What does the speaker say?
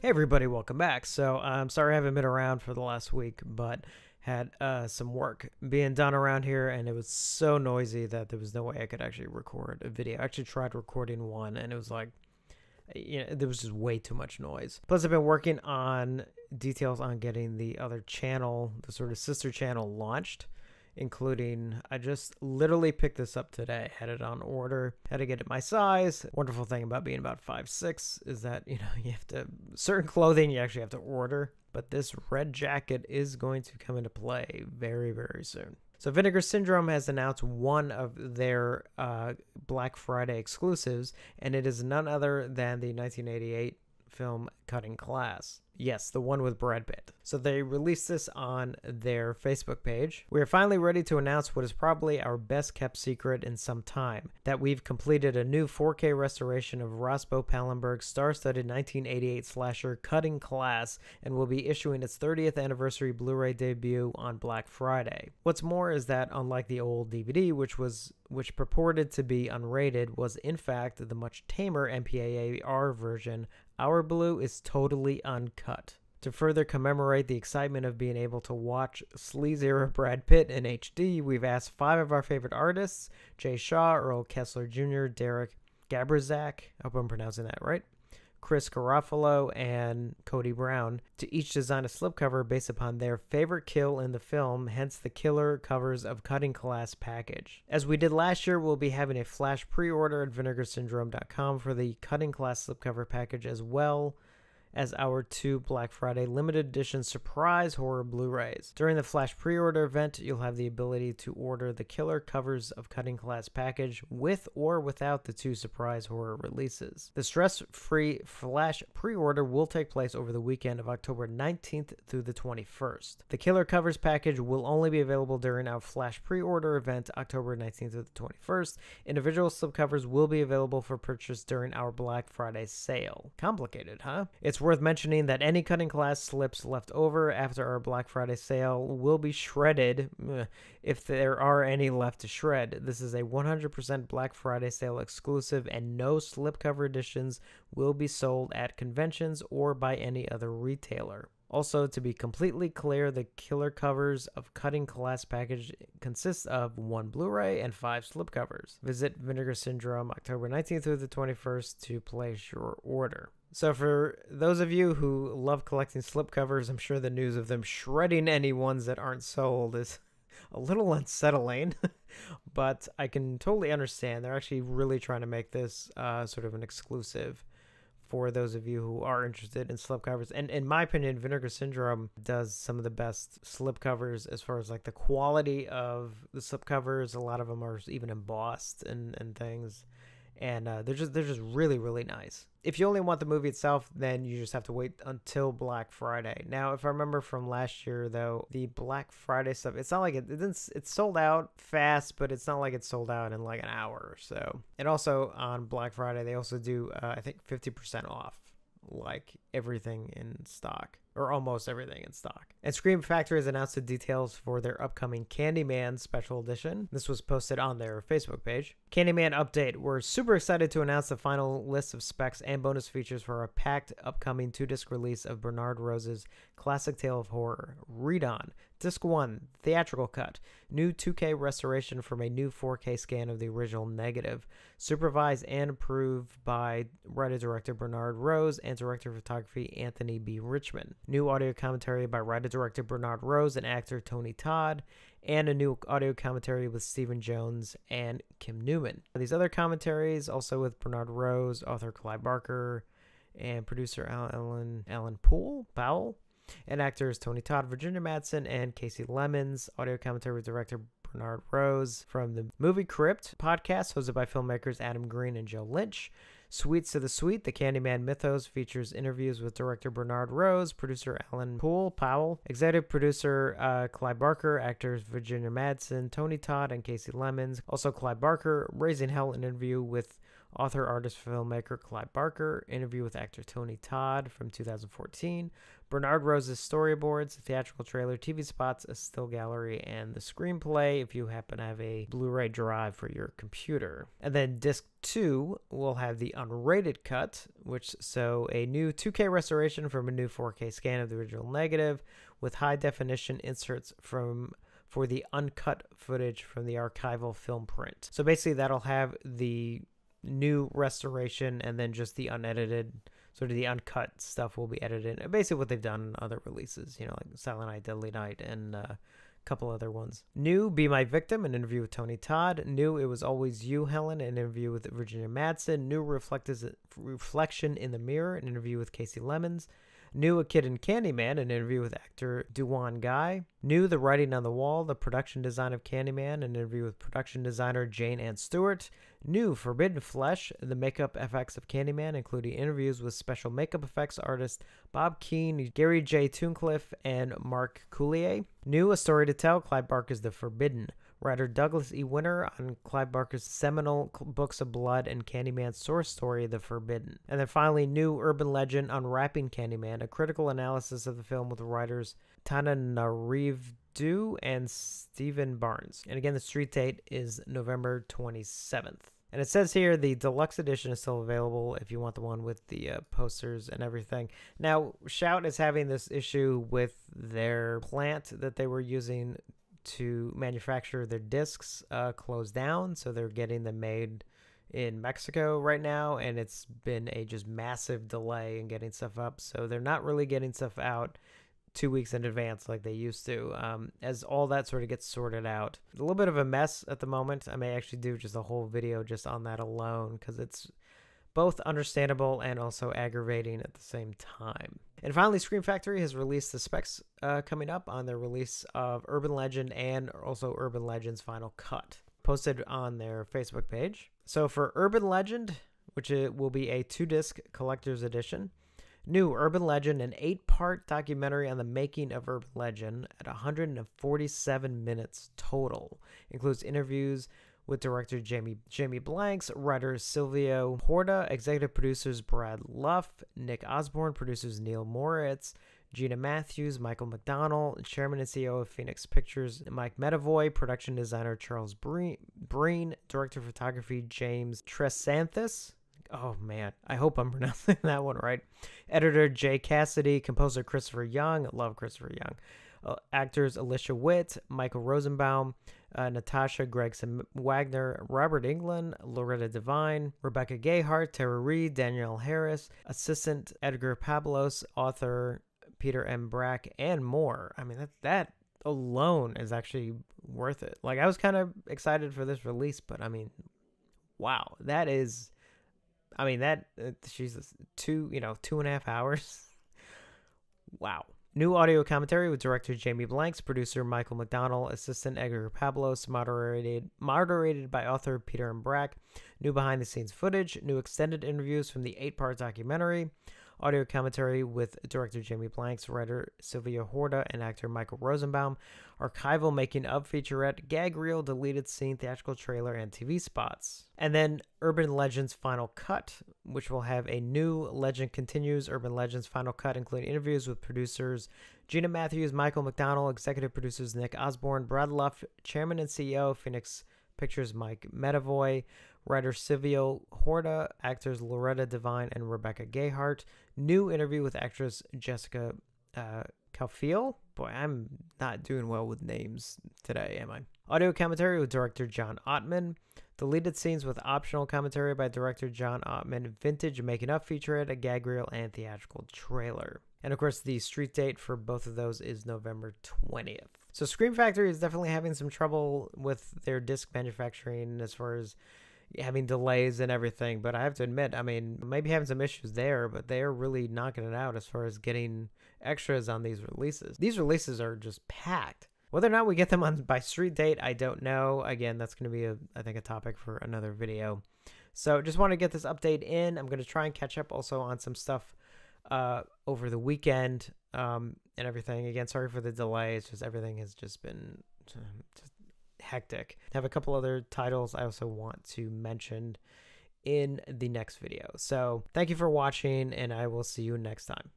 Hey everybody, welcome back. So I'm sorry I haven't been around for the last week, but had some work being done around here, and it was so noisy that there was no way I could actually record a video. I actually tried recording one, and it was like, there was just way too much noise. Plus, I've been working on details on getting the other channel, the sort of sister channel, launched, including, I just literally picked this up today, had it on order, had to get it my size. Wonderful thing about being about 5'6" is that, you have to, certain clothing you actually have to order, but this red jacket is going to come into play very, very soon. So Vinegar Syndrome has announced one of their Black Friday exclusives, and it is none other than the 1988 film Cutting Class. Yes, the one with Brad Pitt. So they released this on their Facebook page. We are finally ready to announce what is probably our best kept secret in some time, that we've completed a new 4K restoration of Roscoe Pallenberg's star-studded 1988 slasher Cutting Class, and will be issuing its 30th anniversary Blu-ray debut on Black Friday. What's more is that unlike the old DVD, which purported to be unrated, was in fact the much tamer MPAA-R version, our Blue is totally uncut. To further commemorate the excitement of being able to watch sleaze-era Brad Pitt in HD, we've asked 5 of our favorite artists, Jay Shaw, Earl Kessler Jr., Derek Gabrizak, I hope I'm pronouncing that right, Chris Garofalo, and Cody Brown, to each design a slipcover based upon their favorite kill in the film, hence the killer covers of Cutting Class package. As we did last year, we'll be having a flash pre-order at vinegarsyndrome.com for the Cutting Class slipcover package, as well as our 2 Black Friday limited edition surprise horror Blu-rays. During the flash pre-order event, you'll have the ability to order the killer covers of Cutting Class package with or without the 2 surprise horror releases. The stress-free flash pre-order will take place over the weekend of October 19th through the 21st. The killer covers package will only be available during our flash pre-order event October 19th through the 21st. Individual slipcovers will be available for purchase during our Black Friday sale. Complicated, huh? It's worth mentioning that any Cutting Class slips left over after our Black Friday sale will be shredded, if there are any left to shred. This is a 100% Black Friday sale exclusive, and no slipcover editions will be sold at conventions or by any other retailer. Also, to be completely clear, the killer covers of Cutting Class package consists of 1 Blu-ray and 5 slipcovers. Visit Vinegar Syndrome October 19th through the 21st to place your order. So for those of you who love collecting slipcovers, I'm sure the news of them shredding any ones that aren't sold is a little unsettling, but I can totally understand. They're actually really trying to make this sort of an exclusive for those of you who are interested in slipcovers. And in my opinion, Vinegar Syndrome does some of the best slipcovers as far as like the quality of the slipcovers. A lot of them are even embossed and things. And they're just really, really nice. If you only want the movie itself, then you just have to wait until Black Friday. Now, if I remember from last year, though, the Black Friday stuff, it's not like it's sold out fast, but it's not like it's sold out in like an hour or so. And also on Black Friday, they also do, I think, 50% off, like everything in stock, or almost everything in stock. And Scream Factory has announced the details for their upcoming Candyman special edition. This was posted on their Facebook page. Candyman update. We're super excited to announce the final list of specs and bonus features for our packed upcoming 2-disc release of Bernard Rose's classic tale of horror, Read On. Disc 1, theatrical cut. New 2K restoration from a new 4K scan of the original negative. Supervised and approved by writer-director Bernard Rose and director of photography Anthony B. Richmond. New audio commentary by writer-director Bernard Rose and actor Tony Todd. And a new audio commentary with Stephen Jones and Kim Newman. These other commentaries also with Bernard Rose, author Clive Barker, and producer Alan Powell. And actors Tony Todd, Virginia Madsen, and Casey Lemons. Audio commentary with director Bernard Rose. From the Movie Crypt podcast, hosted by filmmakers Adam Green and Joe Lynch. Sweets to the Sweet, the Candyman mythos, features interviews with director Bernard Rose, producer Alan Powell, executive producer Clive Barker, actors Virginia Madsen, Tony Todd, and Casey Lemons. Also Clive Barker, Raising Hell, an interview with Author, artist, filmmaker Clive Barker. Interview with actor Tony Todd from 2014. Bernard Rose's storyboards, theatrical trailer, TV spots, a still gallery, and the screenplay if you happen to have a Blu-ray drive for your computer. And then disc 2 will have the unrated cut, so a new 2K restoration from a new 4K scan of the original negative with high definition inserts for the uncut footage from the archival film print. So basically that'll have the new restoration and then just the unedited, sort of the uncut stuff will be edited. Basically what they've done in other releases, like Silent Night, Deadly Night, and a couple other ones. New, Be My Victim, an interview with Tony Todd. New, It Was Always You, Helen, an interview with Virginia Madsen. New, Reflection in the Mirror, an interview with Casey Lemons. New, A Kid in Candyman, an interview with actor Duwan Guy. New, The Writing on the Wall, the production design of Candyman, an interview with production designer Jane Ann Stewart. New, Forbidden Flesh, the makeup effects of Candyman, including interviews with special makeup effects artist Bob Keane, Gary J. Tooncliffe, and Mark Coulier. New, A Story to Tell, Clive Barker's The Forbidden. Writer Douglas E. Winter on Clive Barker's seminal books of blood and Candyman's source story, The Forbidden. And then finally, New, Urban Legend, Unwrapping Candyman, a critical analysis of the film with writers Tana Nareevdu and Stephen Barnes. And again, the street date is November 27th. And it says here the deluxe edition is still available if you want the one with the posters and everything. Now, Shout is having this issue with their plant that they were using to manufacture their discs closed down, so they're getting them made in Mexico right now, and it's been a just massive delay in getting stuff up, so they're not really getting stuff out 2 weeks in advance like they used to. As all that sort of gets sorted out, it's a little bit of a mess at the moment. I may actually do just a whole video just on that alone, because it's both understandable and also aggravating at the same time. And finally, Scream Factory has released the specs coming up on their release of Urban Legend and also Urban Legend's Final Cut, posted on their Facebook page. So for Urban Legend, which it will be a 2-disc collector's edition, New, Urban Legend, an 8-part documentary on the making of Urban Legend at 147 minutes total. Includes interviews with director Jamie Blanks, writer Silvio Horta, executive producers Brad Luff, Nick Osborne, producers Neil Moritz, Gina Matthews, Michael McDonnell, chairman and CEO of Phoenix Pictures Mike Medavoy, production designer Charles Breen, director of photography James Tresanthus. Oh man, I hope I'm pronouncing that one right. Editor Jay Cassidy, composer Christopher Young, love Christopher Young. Actors Alicia Witt, Michael Rosenbaum, Natasha Gregson Wagner, Robert Englund, Loretta Devine, Rebecca Gayhart, Tara Reid, Danielle Harris, assistant Edgar Pablos, author Peter M. Brack, and more. I mean, that alone is actually worth it. Like, I was kind of excited for this release, but I mean, wow, that is, I mean, that, Jesus, 2.5 hours. Wow. New audio commentary with director Jamie Blanks, producer Michael McDonnell, assistant Edgar Pablos, moderated by author Peter M. Brack. New behind-the-scenes footage, new extended interviews from the 8-part documentary, audio commentary with director Jamie Blanks, writer Sylvia Horta, and actor Michael Rosenbaum, archival making-of featurette, gag reel, deleted scene, theatrical trailer, and TV spots. And then Urban Legend's Final Cut, which will have a new Legend Continues Urban Legend's Final Cut, including interviews with producers Gina Matthews, Michael McDonnell, executive producers Nick Osborne, Brad Luff, chairman and CEO of Phoenix Pictures Mike Medavoy, writer Silvio Horta, actors Loretta Devine and Rebecca Gayhart. New interview with actress Jessica Calfiel. Boy, I'm not doing well with names today, am I? Audio commentary with director John Ottman. Deleted scenes with optional commentary by director John Ottman. Vintage making-of featurette, a gag reel, and theatrical trailer. And of course, the street date for both of those is November 20th. So Scream Factory is definitely having some trouble with their disc manufacturing as far as having delays and everything, but I have to admit, I mean, maybe having some issues there, but they're really knocking it out as far as getting extras on these releases. These releases are just packed. Whether or not we get them on by street date, I don't know. Again, that's going to be, I think, a topic for another video. So just want to get this update in. I'm going to try and catch up also on some stuff over the weekend and everything. Again, sorry for the delay. It's just everything has just been just hectic. I have a couple other titles I also want to mention in the next video. So thank you for watching, and I will see you next time.